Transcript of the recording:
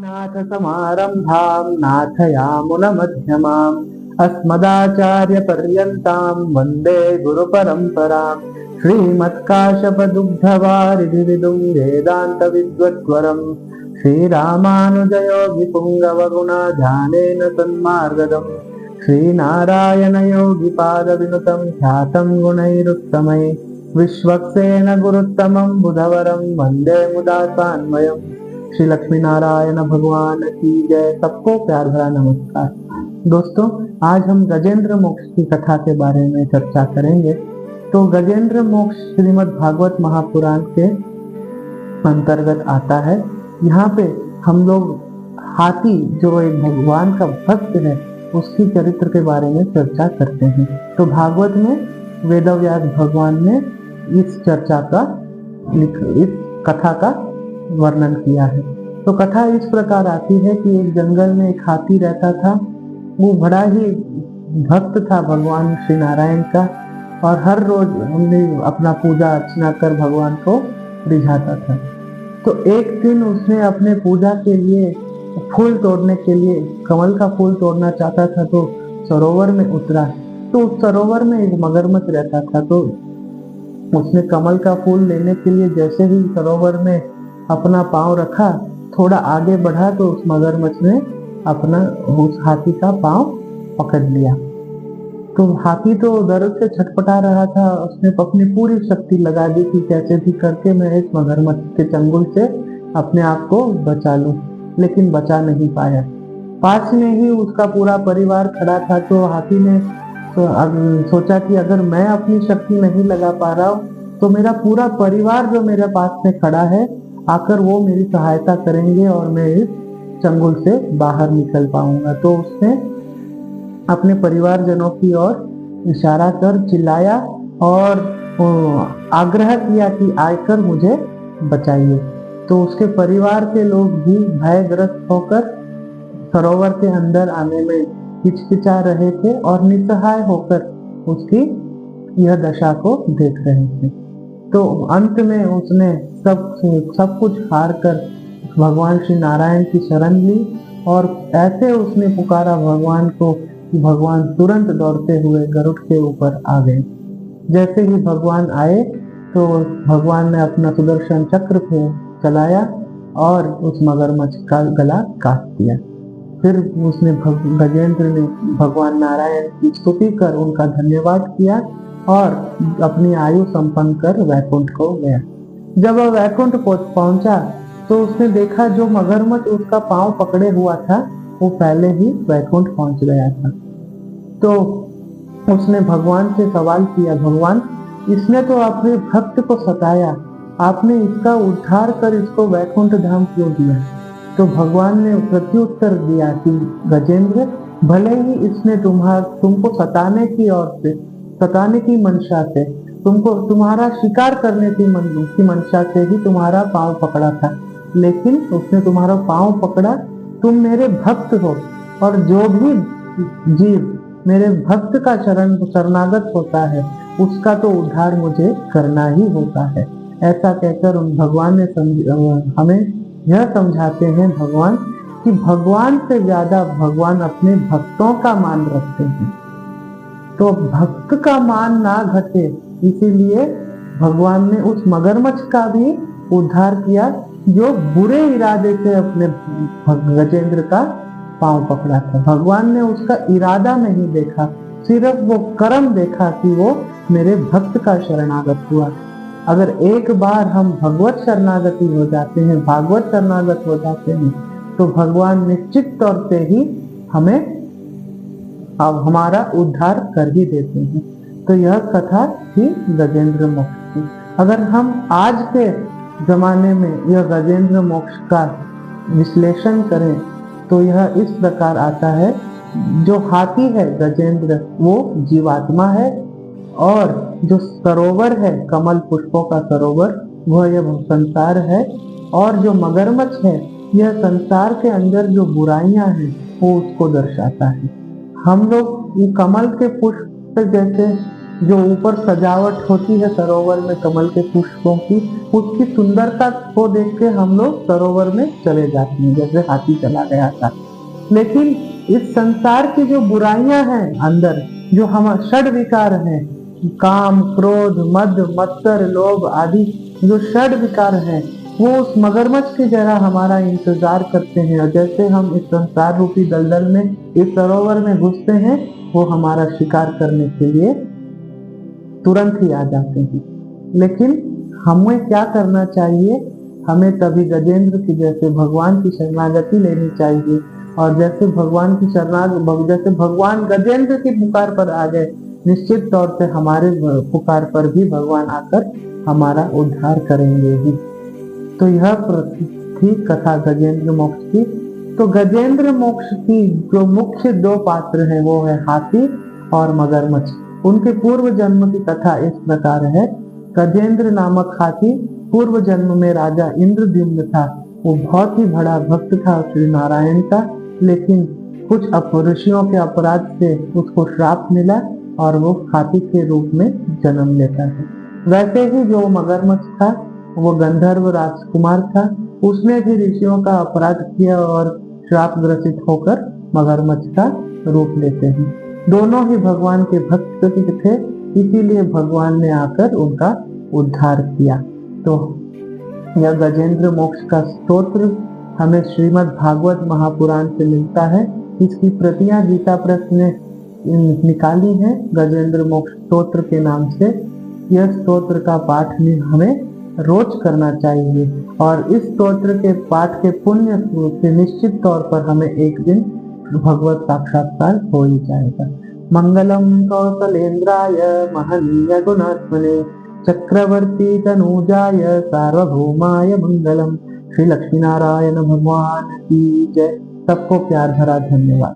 नाथ समारंभां नाथयामुनमध्यमाम् अस्मदाचार्यपर्यन्तां वन्दे गुरुपरम्पराम् श्रीमत्काश्यपदुग्धवारिधिविदुं वेदान्तविद्वद्वरम् श्रीरामानुजयोगिपुङ्गवगुणाध्यानेन सन्मार्गदम् श्रीनारायणयोगिपादविनुतं ख्यातं गुणैरुत्तमै विश्वक्सेन गुरुत्तमं बुधवरं वन्दे मुदा सान्वयम्। श्री लक्ष्मी नारायण भगवान की जय। सबको प्यार भरा नमस्कार। दोस्तों, आज हम गजेंद्र मोक्ष की कथा के बारे में चर्चा करेंगे। तो गजेंद्र मोक्ष श्रीमद् भागवत महापुराण के अंतर्गत आता है। यहाँ पे हम लोग हाथी, जो एक भगवान का भक्त है, उसकी चरित्र के बारे में चर्चा करते हैं। तो भागवत में वेदव्यास भगवान ने इस कथा का वर्णन किया है। तो कथा इस प्रकार आती है कि एक जंगल में एक हाथी रहता था। वो बड़ा ही भक्त था भगवान श्री नारायण का, और हर रोज हमने अपना पूजा अर्चना कर भगवान को रिझाता था। तो एक दिन उसने अपने पूजा के लिए फूल तोड़ने के लिए कमल का फूल तोड़ना चाहता था, तो सरोवर में उतरा। तो उस सरोवर में एक मगरमच्छ रहता था। तो उसने कमल का फूल लेने के लिए जैसे ही सरोवर में अपना पांव रखा, थोड़ा आगे बढ़ा, तो उस मगरमच्छ ने उस हाथी का पांव पकड़ लिया। तो हाथी तो दर्द से छटपटा रहा था। उसने अपनी पूरी शक्ति लगा दी कि कैसे भी करके मैं इस मगरमच्छ के चंगुल से अपने आप को बचा लूं, लेकिन बचा नहीं पाया। पास में ही उसका पूरा परिवार खड़ा था। तो हाथी ने सोचा कि अगर मैं अपनी शक्ति नहीं लगा पा रहा हूँ, तो मेरा पूरा परिवार जो मेरे पास में खड़ा है, आकर वो मेरी सहायता करेंगे और मैं इस चंगुल से बाहर निकल पाऊंगा। तो उसने अपने परिवारजनों की ओर इशारा कर चिल्लाया और आग्रह किया कि आकर मुझे बचाइए। तो उसके परिवार के लोग भी भयग्रस्त होकर सरोवर के अंदर आने में हिचकिचा रहे थे और निस्सहाय होकर उसकी यह दशा को देख रहे थे। तो अंत में उसने सब कुछ हार कर भगवान श्री नारायण की शरण ली, और ऐसे उसने पुकारा भगवान को कि भगवान तुरंत दौड़ते हुए गरुड़ के ऊपर आ गए। जैसे ही भगवान आए, तो भगवान ने अपना सुदर्शन चक्र पे चलाया और उस मगरमच्छ का गला काट दिया। फिर उसने गजेंद्र ने भगवान नारायण की स्तुति कर उनका धन्यवाद किया और अपनी आयु संपन्न कर वैकुंठ को गया। जब वह वैकुंठ पहुंचा, तो उसने देखा जो मगरमच्छ उसका पांव पकड़े हुआ था, वो पहले ही वैकुंठ पहुंच गया था। तो उसने भगवान से सवाल किया, भगवान, इसने तो अपने भक्त को सताया, आपने इसका उद्धार कर इसको वैकुंठ धाम क्यों दिया? तो भगवान ने प्रत्युत्तर दिया कि गजेंद्र, भले ही इसने तुमको सताने की मंशा से, तुमको तुम्हारा शिकार करने की मंशा से ही तुम्हारा पांव पकड़ा था, लेकिन उसने तुम्हारा पांव पकड़ा। तुम मेरे भक्त हो, और जो भी जीव मेरे भक्त का शरणागत होता है, उसका तो उद्धार मुझे करना ही होता है। ऐसा कहकर भगवान ने हमें यह समझाते हैं भगवान कि भगवान से ज्यादा भगवान अपने भक्तों का मान रखते हैं। तो भक्त का मान ना घटे, इसीलिए भगवान ने उस मगरमच्छ का भी उद्धार किया, जो बुरे इरादे से अपने गजेंद्र का पांव पकड़ा था। भगवान ने उसका इरादा नहीं देखा, सिर्फ वो कर्म देखा कि वो मेरे भक्त का शरणागत हुआ। अगर एक बार हम भागवत शरणागत हो जाते हैं, तो भगवान निश्चित तौर से ही हमें हमारा उद्धार कर ही देते हैं। तो यह कथा थी गजेंद्र मोक्ष की। अगर हम आज के जमाने में यह गजेंद्र मोक्ष का विश्लेषण करें, तो यह इस प्रकार आता है। जो हाथी है गजेंद्र, वो जीवात्मा है, और जो सरोवर है कमल पुष्पों का सरोवर, वह यह संसार है, और जो मगरमच्छ है, यह संसार के अंदर जो बुराइयां हैं वो उसको दर्शाता है। हम लोग कमल के पुष्प जैसे जो ऊपर सजावट होती है सरोवर में कमल के पुष्पों की, उसकी सुंदरता को देख के हम लोग सरोवर में चले जाते हैं, जैसे हाथी चला गया था। लेकिन इस संसार की जो बुराइयां हैं अंदर, जो हम षड विकार हैं, काम, क्रोध, मद, मत्सर, लोभ आदि जो षड विकार हैं, वो उस मगरमच्छ की तरह हमारा इंतजार करते हैं। और जैसे हम इस संसार रूपी दलदल में, इस सरोवर में घुसते हैं, वो हमारा शिकार करने के लिए तुरंत ही आ जाते हैं। लेकिन हमें क्या करना चाहिए? हमें तभी गजेंद्र की जैसे भगवान की शरणागति लेनी चाहिए। और जैसे जैसे भगवान गजेंद्र की पुकार पर आ गए, निश्चित तौर से हमारे पुकार पर भी भगवान आकर हमारा उद्धार करेंगे ही। तो यह थी कथा गजेंद्र मोक्ष की। तो गजेंद्र मोक्ष की जो मुख्य दो पात्र हैं वो है हाथी और मगरमच्छ। उनके पूर्व जन्म की कथा इस प्रकार है। गजेंद्र नामक हाथी पूर्व जन्म में राजा इंद्रद्युम्न था। वो बहुत ही बड़ा भक्त था श्री नारायण का, लेकिन कुछ ऋषियों के अपराध से उसको श्राप मिला और वो हाथी के रूप में जन्म लेता है। वैसे ही जो मगरमच्छ था वो गंधर्व राजकुमार था। उसने भी ऋषियों का अपराध किया और श्राप ग्रसित होकर मगरमच्छ का रूप लेते हैं। दोनों ही भगवान के भक्त थे, इसीलिए भगवान ने आकर उनका उद्धार किया। तो यह गजेंद्र मोक्ष का स्तोत्र हमें श्रीमद् भागवत महापुराण से मिलता है। इसकी प्रतियां गीता प्रेस ने निकाली है गजेंद्र मोक्ष स्तोत्र के नाम से। यह स्तोत्र का पाठ हमें रोज करना चाहिए और इस स्तोत्र के पाठ के पुण्य से निश्चित तौर पर हमें एक दिन भगवत साक्षात्कार हो ही जाएगा। मंगलम कौशलेंद्राय महनीय गुणात्मने चक्रवर्ती तनूजाय सार्वभौमाय मंगलम। श्री लक्ष्मी नारायण भगवान की जय। सबको प्यार भरा धन्यवाद।